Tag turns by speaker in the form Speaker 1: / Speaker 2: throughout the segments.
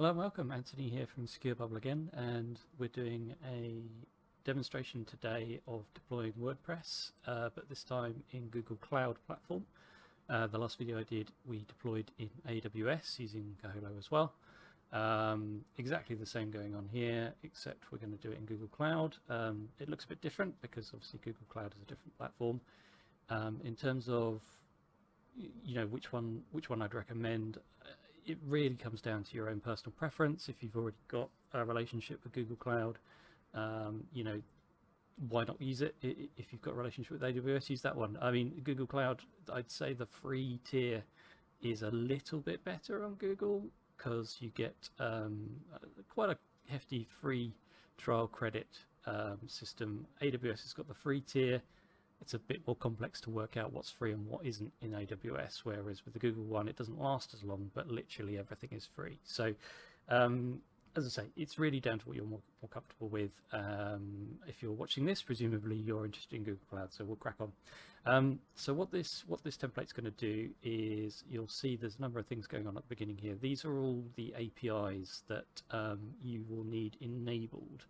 Speaker 1: Hello and welcome, Anthony here from 𝗪𝗍𝗆 again, and we're doing a demonstration today of deploying WordPress, but this time in Google Cloud platform. The last video I did, we deployed in AWS using Kaholo as well. Exactly the same going on here, except we're going to do it in Google Cloud. It looks a bit different because obviously Google Cloud is a different platform. In terms of which one I'd recommend, it really comes down to your own personal preference. If you've already got a relationship with Google Cloud, why not use it? If you've got a relationship with AWS, use that one. I mean, Google Cloud, I'd say the free tier is a little bit better on Google because you get quite a hefty free trial credit system. AWS has got the free tier. It's a bit more complex to work out what's free and what isn't in AWS, whereas with the Google one, it doesn't last as long, but literally everything is free. So as I say, it's really down to what you're more comfortable with. If you're watching this, presumably you're interested in Google Cloud, so we'll crack on. So what this template's going to do is, you'll see there's a number of things going on at the beginning here. These are all the APIs that you will need enabled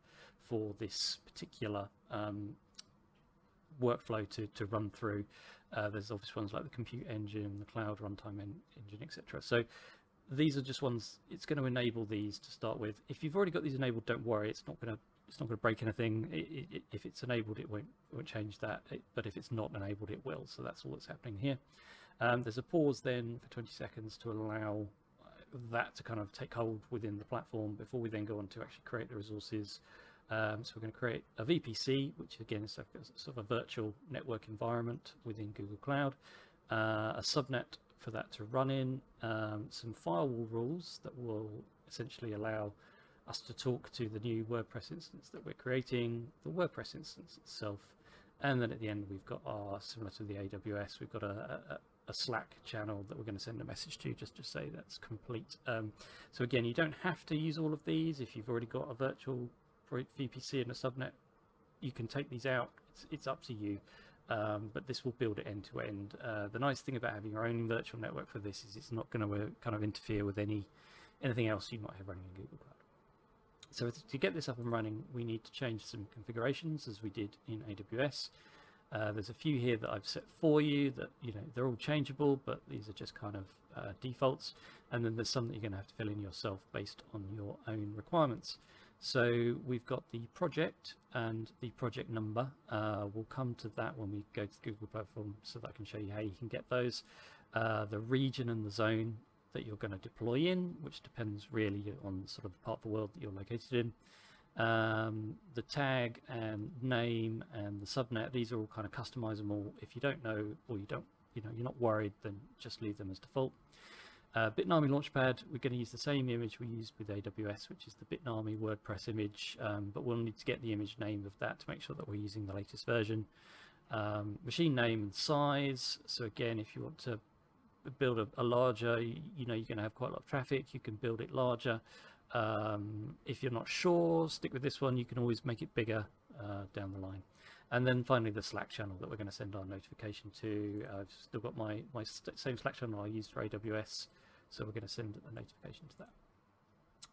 Speaker 1: for this particular workflow to run through. There's obvious ones like the compute engine, the cloud runtime engine, etc. So these are just ones. It's going to enable these to start with. If you've already got these enabled, don't worry. It's not going to break anything. If it's enabled, it won't change that. But if it's not enabled, it will. So that's all that's happening here. There's a pause then for 20 seconds to allow that to kind of take hold within the platform before we then go on to actually create the resources. So we're going to create a VPC, which again is like a sort of a virtual network environment within Google Cloud, a subnet for that to run in, some firewall rules that will essentially allow us to talk to the new WordPress instance that we're creating, the WordPress instance itself, and then at the end we've got our, similar to the AWS, we've got a Slack channel that we're going to send a message to just to say that's complete. So again, you don't have to use all of these. If you've already got a virtual VPC and a subnet, you can take these out. It's up to you, but this will build it end to end. The nice thing about having your own virtual network for this is it's not going to kind of interfere with anything else you might have running in Google Cloud. So to get this up and running, we need to change some configurations as we did in AWS. There's a few here that I've set for you that they're all changeable, but these are just kind of defaults, and then there's some that you're going to have to fill in yourself based on your own requirements. So we've got the project and the project number. We'll come to that when we go to the Google platform so that I can show you how you can get those. The region and the zone that you're going to deploy in, which depends really on sort of the part of the world that you're located in. The tag and name and the subnet, these are all kind of customizable. If you don't know, or you're not worried, then just leave them as default. Bitnami-Launchpad, we're going to use the same image we used with AWS, which is the bitnami-WordPress image, but we'll need to get the image name of that to make sure that we're using the latest version. Machine name and size. So again, if you want to build a larger, you're going to have quite a lot of traffic, you can build it larger. If you're not sure, stick with this one. You can always make it bigger down the line. And then finally the Slack channel that we're going to send our notification to. I've still got my same Slack channel I used for AWS, so we're going to send a notification to that.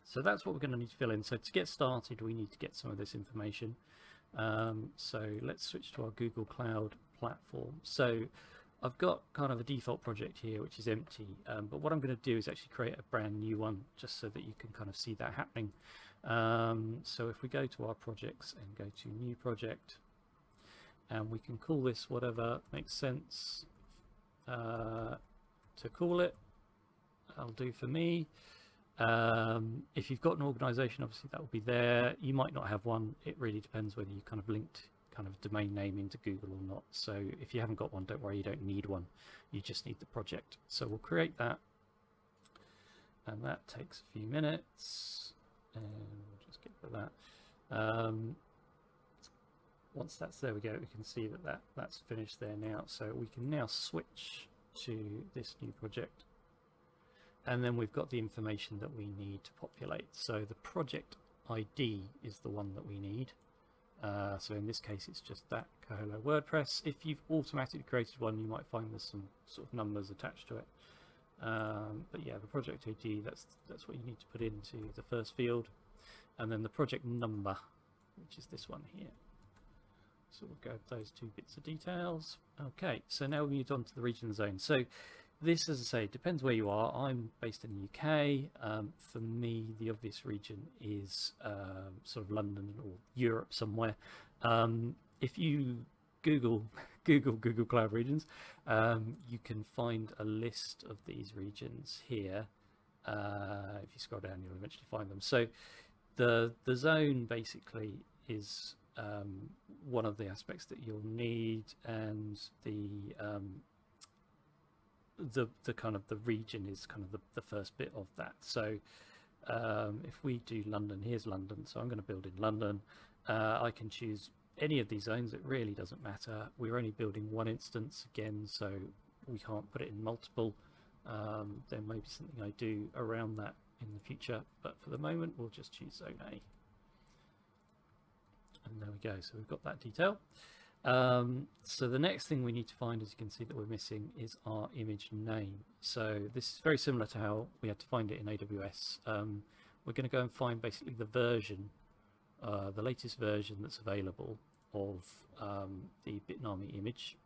Speaker 1: So that's what we're going to need to fill in. So to get started, we need to get some of this information. So let's switch to our Google Cloud platform. So I've got kind of a default project here which is empty, but what I'm going to do is actually create a brand new one just so that you can kind of see that happening. So if we go to our projects and go to new project, and we can call this whatever makes sense to call it. I'll do for me. If you've got an organization, obviously that will be there. You might not have one. It really depends whether you kind of linked kind of domain name into Google or not. So if you haven't got one, don't worry, you don't need one. You just need the project. So we'll create that, and that takes a few minutes, and we'll just get to that. Once that's there, we can see that's finished there now. So we can now switch to this new project, and then we've got the information that we need to populate. So the project ID is the one that we need. So in this case, it's just that Kaholo WordPress. If you've automatically created one, you might find there's some sort of numbers attached to it. But yeah, the project ID, that's what you need to put into the first field, and then the project number, which is this one here. So we'll grab those 2 bits of details. Okay, so now we move on to the region zone. So this, as I say, depends where you are. I'm based in the UK. For me, the obvious region is sort of London or Europe somewhere. If you Google Cloud regions, you can find a list of these regions here. If you scroll down, you'll eventually find them. So the zone basically is one of the aspects that you'll need, and the kind of the region is kind of the first bit of that. So if we do London, here's London, so I'm going to build in London. I can choose any of these zones, it really doesn't matter. We're only building one instance again, so we can't put it in multiple. There may be something I do around that in the future, but for the moment we'll just choose zone A. And there we go, so we've got that detail. So the next thing we need to find, as you can see that we're missing, is our image name. So this is very similar to how we had to find it in AWS. We're going to go and find basically the version, the latest version that's available of the Bitnami image,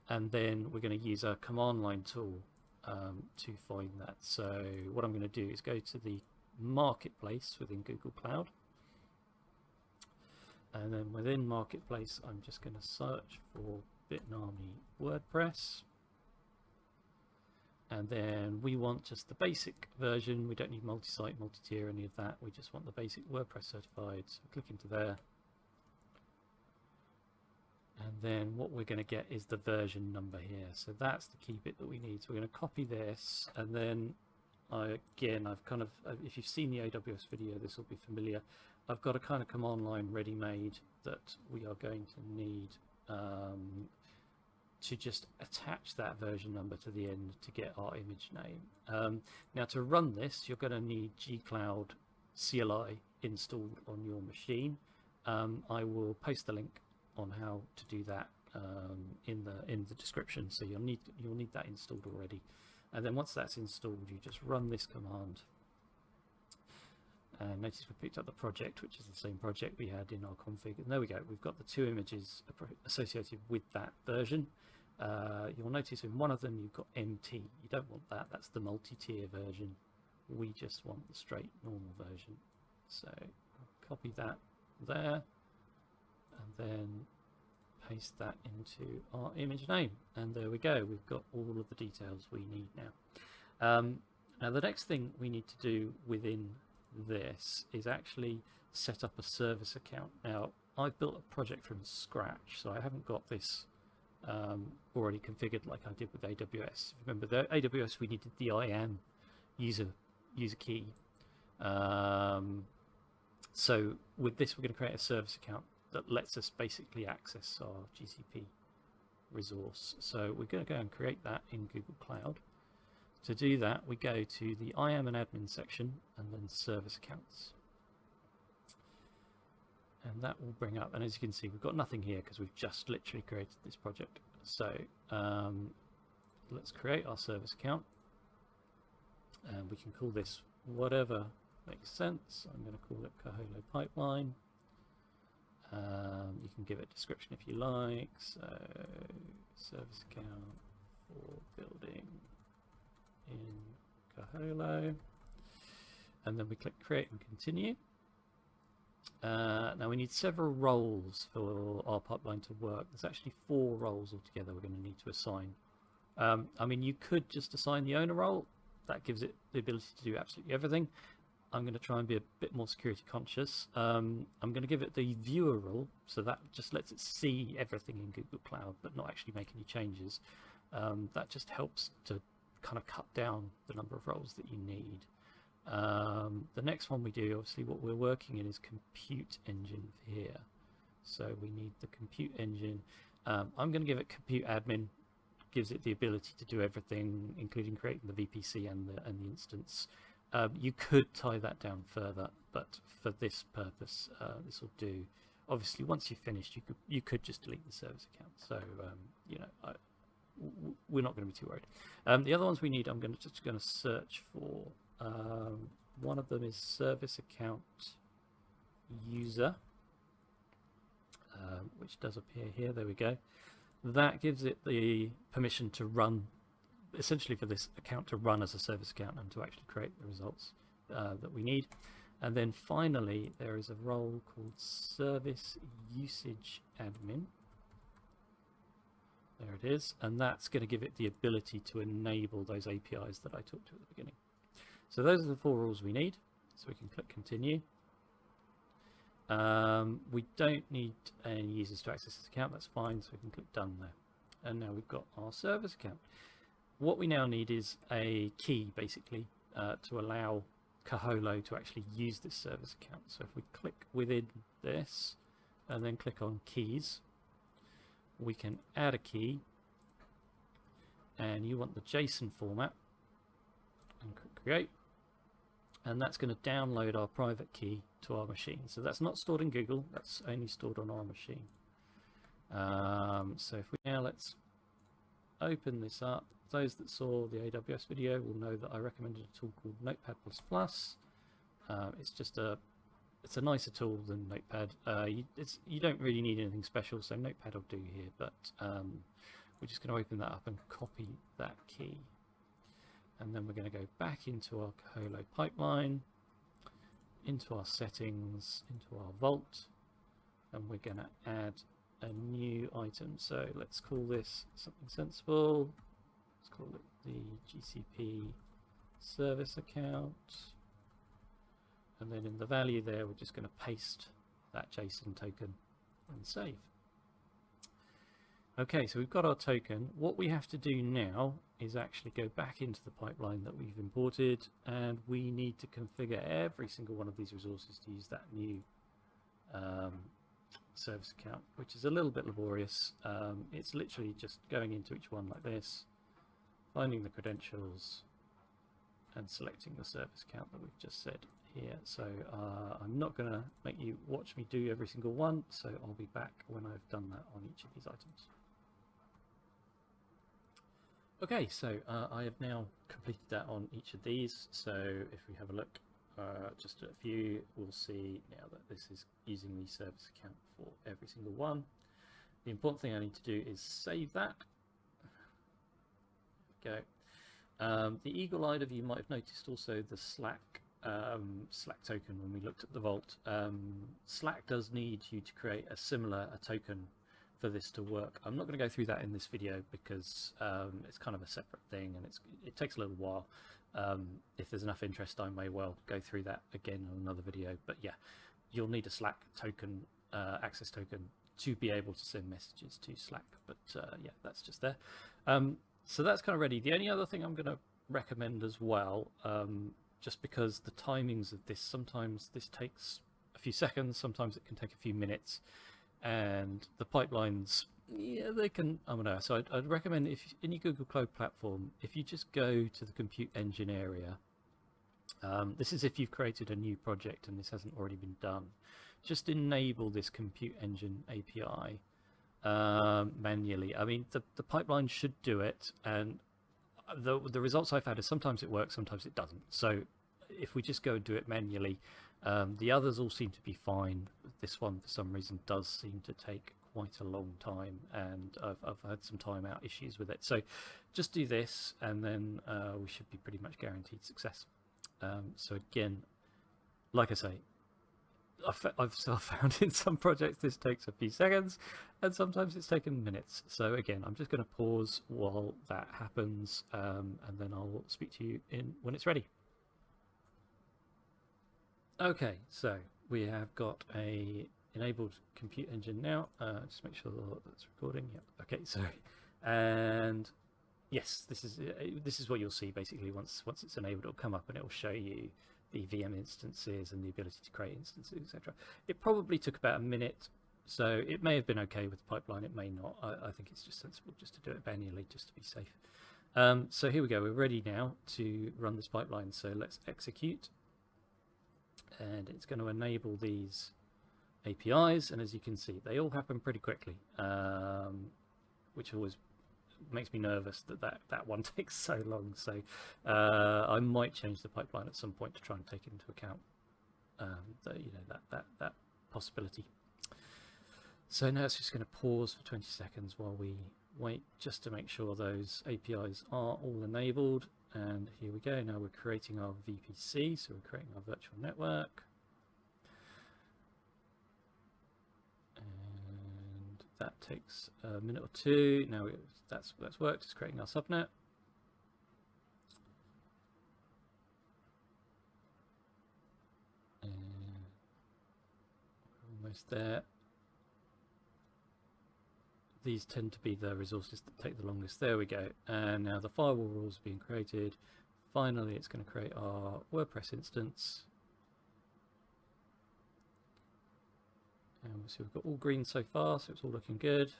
Speaker 1: and then we're going to use our command line tool to find that. So what I'm going to do is go to the marketplace within Google Cloud, and then within marketplace I'm just going to search for Bitnami-WordPress, and then we want just the basic version. We don't need multi-site, multi-tier, any of that. We just want the basic WordPress certified. So click into there, and then what we're going to get is the version number here. So that's the key bit that we need. So we're going to copy this, and then I've kind of, if you've seen the AWS video, this will be familiar. I've got a kind of command line ready-made that we are going to need to just attach that version number to the end to get our image name. Now to run this, you're going to need GCloud CLI installed on your machine. I will post the link on how to do that in the description, so you'll need that installed already. And then once that's installed, you just run this command. And notice we picked up the project, which is the same project we had in our config, and there we go, we've got the 2 images associated with that version. You'll notice in one of them you've got MT. You don't want that, that's the multi-tier version. We just want the straight normal version. So I'll copy that there, and then paste that into our image name, and there we go, we've got all of the details we need now. Now the next thing we need to do within this is actually set up a service account. Now I've built a project from scratch, so I haven't got this already configured like I did with AWS. Remember, the AWS we needed the IAM user key. So with this we're going to create a service account that lets us basically access our GCP resource. So we're going to go and create that in Google Cloud. To do that, we go to the IAM and admin section, and then service accounts. And that will bring up, and as you can see, we've got nothing here because we've just literally created this project. So let's create our service account, and we can call this whatever makes sense. I'm going to call it Kaholo pipeline. You can give it a description if you like. So service account for building in Kaholo, and then we click create and continue. Now we need several roles for our pipeline to work. There's actually 4 roles altogether we're going to need to assign. I mean, you could just assign the owner role. That gives it the ability to do absolutely everything. I'm going to try and be a bit more security conscious. I'm going to give it the viewer role, so that just lets it see everything in Google Cloud but not actually make any changes. That just helps to kind of cut down the number of roles that you need. The next one we do, obviously what we're working in is compute engine for here. So we need the compute engine. I'm going to give it compute admin. Gives it the ability to do everything, including creating the VPC and the instance. You could tie that down further, but for this purpose, this will do. Obviously, once you've finished, you could just delete the service account. So you know, we're not going to be too worried. The other ones we need, I'm just going to search for. One of them is service account user, which does appear here. There we go. That gives it the permission to run, essentially for this account to run as a service account and to actually create the results that we need. And then finally, there is a role called service usage admin. There it is, and that's going to give it the ability to enable those APIs that I talked to at the beginning. So those are the 4 rules we need. So we can click continue. We don't need any users to access this account, that's fine, so we can click done there. And now we've got our service account. What we now need is a key, basically, to allow Kaholo to actually use this service account. So if we click within this and then click on keys, we can add a key, and you want the JSON format, and click create, and that's going to download our private key to our machine. So that's not stored in Google, that's only stored on our machine. So if we now let's open this up. Those that saw the AWS video will know that I recommended a tool called Notepad++. It's just it's a nicer tool than Notepad. You don't really need anything special, so Notepad will do here, but we're just going to open that up and copy that key. And then we're going to go back into our Kaholo pipeline, into our settings, into our vault, and we're going to add a new item. So let's call this something sensible. Let's call it the GCP service account. And then in the value there, we're just going to paste that JSON token and save. Okay, so we've got our token. What we have to do now is actually go back into the pipeline that we've imported, and we need to configure every single one of these resources to use that new service account, which is a little bit laborious. It's literally just going into each one like this, finding the credentials, and selecting the service account that we've just said here. So I'm not going to make you watch me do every single one, so I'll be back when I've done that on each of these items. Okay, so I have now completed that on each of these. So if we have a look just at a few, we'll see now that this is using the service account for every single one. The important thing I need to do is save that. There we go. The eagle-eyed of you might have noticed also the Slack token when we looked at the vault. Slack does need you to create a similar token for this to work. I'm not going to go through that in this video because it's kind of a separate thing, and it takes a little while. If there's enough interest, I may well go through that again in another video. But yeah, you'll need a Slack token, access token, to be able to send messages to Slack. But yeah, that's just there. So that's kind of ready. The only other thing I'm going to recommend as well, just because the timings of this, sometimes this takes a few seconds, sometimes it can take a few minutes, and the pipelines, yeah, they can, I don't know. So I'd recommend, if in your Google Cloud platform, if you just go to the compute engine area, this is if you've created a new project and this hasn't already been done, just enable this compute engine API manually. I mean, the pipeline should do it, and the results I've had is sometimes it works, sometimes it doesn't. So if we just go and do it manually, the others all seem to be fine. This one for some reason does seem to take quite a long time, and I've had some timeout issues with it. So just do this, and then we should be pretty much guaranteed success. So again, like I say, I've found in some projects this takes a few seconds, and sometimes it's taken minutes. So again, I'm just going to pause while that happens, and then I'll speak to you when it's ready. Okay, so we have got a enabled compute engine now. Just make sure that's recording. Yep. Okay, sorry. And yes, this is what you'll see basically. Once it's enabled, it'll come up and it will show you the VM instances and the ability to create instances, etc. It probably took about a minute, so it may have been okay with the pipeline, it may not. I think it's just sensible just to do it manually, just to be safe. So here we go, we're ready now to run this pipeline. So let's execute, and it's going to enable these APIs, and as you can see, they all happen pretty quickly, which always makes me nervous that one takes so long. So I might change the pipeline at some point to try and take into account that possibility. So now it's just going to pause for 20 seconds while we wait just to make sure those APIs are all enabled. And here we go. Now we're creating our VPC, so we're creating our virtual network. And that takes a minute or two. Now that's worked. It's creating our subnet. And we're almost there. These tend to be the resources that take the longest. There we go. And now the firewall rules are being created. Finally, it's going to create our WordPress instance. And we'll see we've got all green so far, so it's all looking good.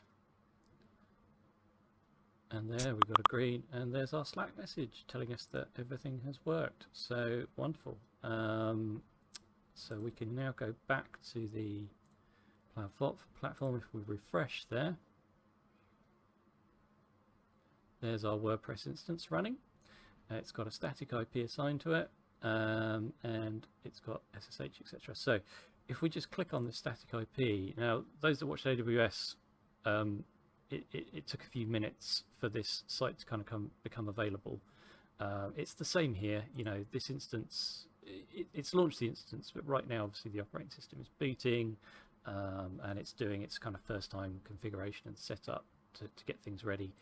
Speaker 1: And there we've got a green, and there's our Slack message telling us that everything has worked. So wonderful. So we can now go back to the platform if we refresh there. There's our WordPress instance running. It's got a static IP assigned to it, and it's got SSH, etc. So if we just click on the static IP, now those that watched AWS, it took a few minutes for this site to kind of become available. It's the same here. You know, this instance, it's launched the instance, but right now obviously the operating system is booting, and it's doing its kind of first time configuration and setup to get things ready.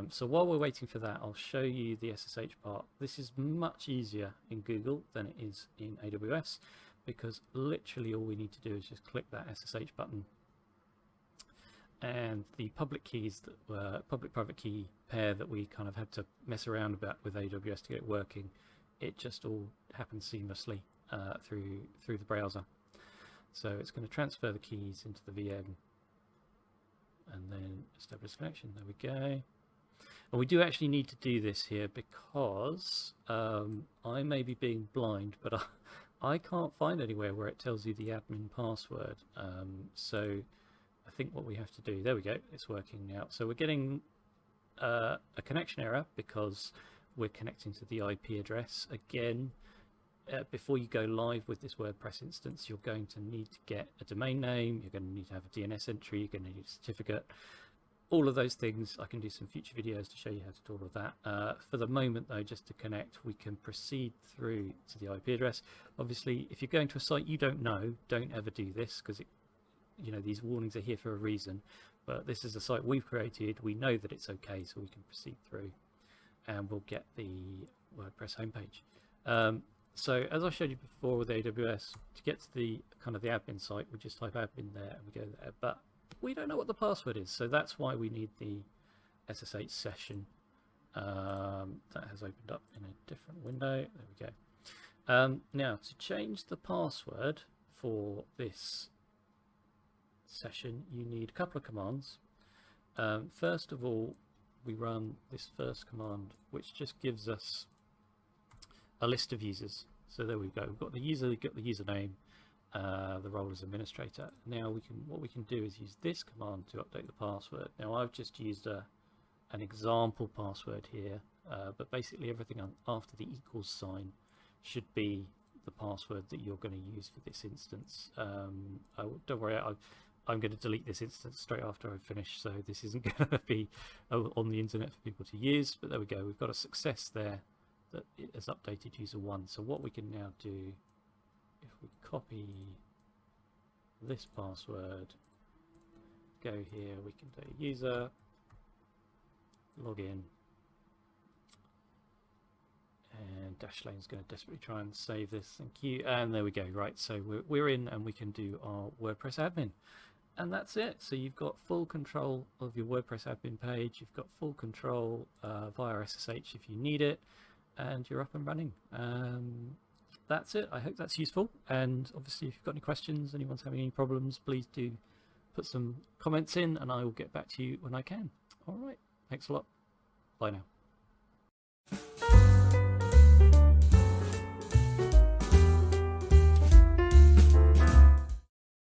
Speaker 1: So while we're waiting for that, I'll show you the SSH part. This is much easier in Google than it is in AWS, because literally all we need to do is just click that SSH button, and the public keys that were public-private key pair that we kind of had to mess around about with AWS to get it working, it just all happens seamlessly through the browser. So it's going to transfer the keys into the VM and then establish connection. There we go. And we do actually need to do this here because I may be being blind, but I can't find anywhere where it tells you the admin password. So I think what we have to do, there we go, it's working now. So we're getting a connection error because we're connecting to the IP address. Again, before you go live with this WordPress instance, you're going to need to get a domain name, you're going to need to have a DNS entry, you're going to need a certificate. All of those things, I can do some future videos to show you how to do all of that. For the moment though, just to connect, we can proceed through to the IP address. Obviously, if you're going to a site you don't know, don't ever do this, because you know, these warnings are here for a reason. But this is a site we've created, we know that it's okay, so we can proceed through and we'll get the WordPress homepage. So as I showed you before with AWS, to get to the kind of the admin site, we just type admin there and we go there, but we don't know what the password is, so that's why we need the SSH session. That has opened up in a different window. There we go. Now to change the password for this session, you need a couple of commands. First of all, we run this first command, which just gives us a list of users. So there we go. We've got the user, we've got the username, the role as administrator. Now what we can do is use this command to update the password. Now I've just used an example password here, but basically everything after the equals sign should be the password that you're going to use for this instance. Don't worry, I'm going to delete this instance straight after I finish, so this isn't going to be on the internet for people to use. But there we go. We've got a success there that it has updated user 1. So what we can now do, if we copy this password, go here, we can do user, log in, and Dashlane's going to desperately try and save this. Thank you. And there we go. Right, so we're in and we can do our WordPress admin. And that's it. So you've got full control of your WordPress admin page. You've got full control via SSH if you need it, and you're up and running. That's it. I hope that's useful. And obviously, if you've got any questions, anyone's having any problems, please do put some comments in and I will get back to you when I can. All right. Thanks a lot. Bye now.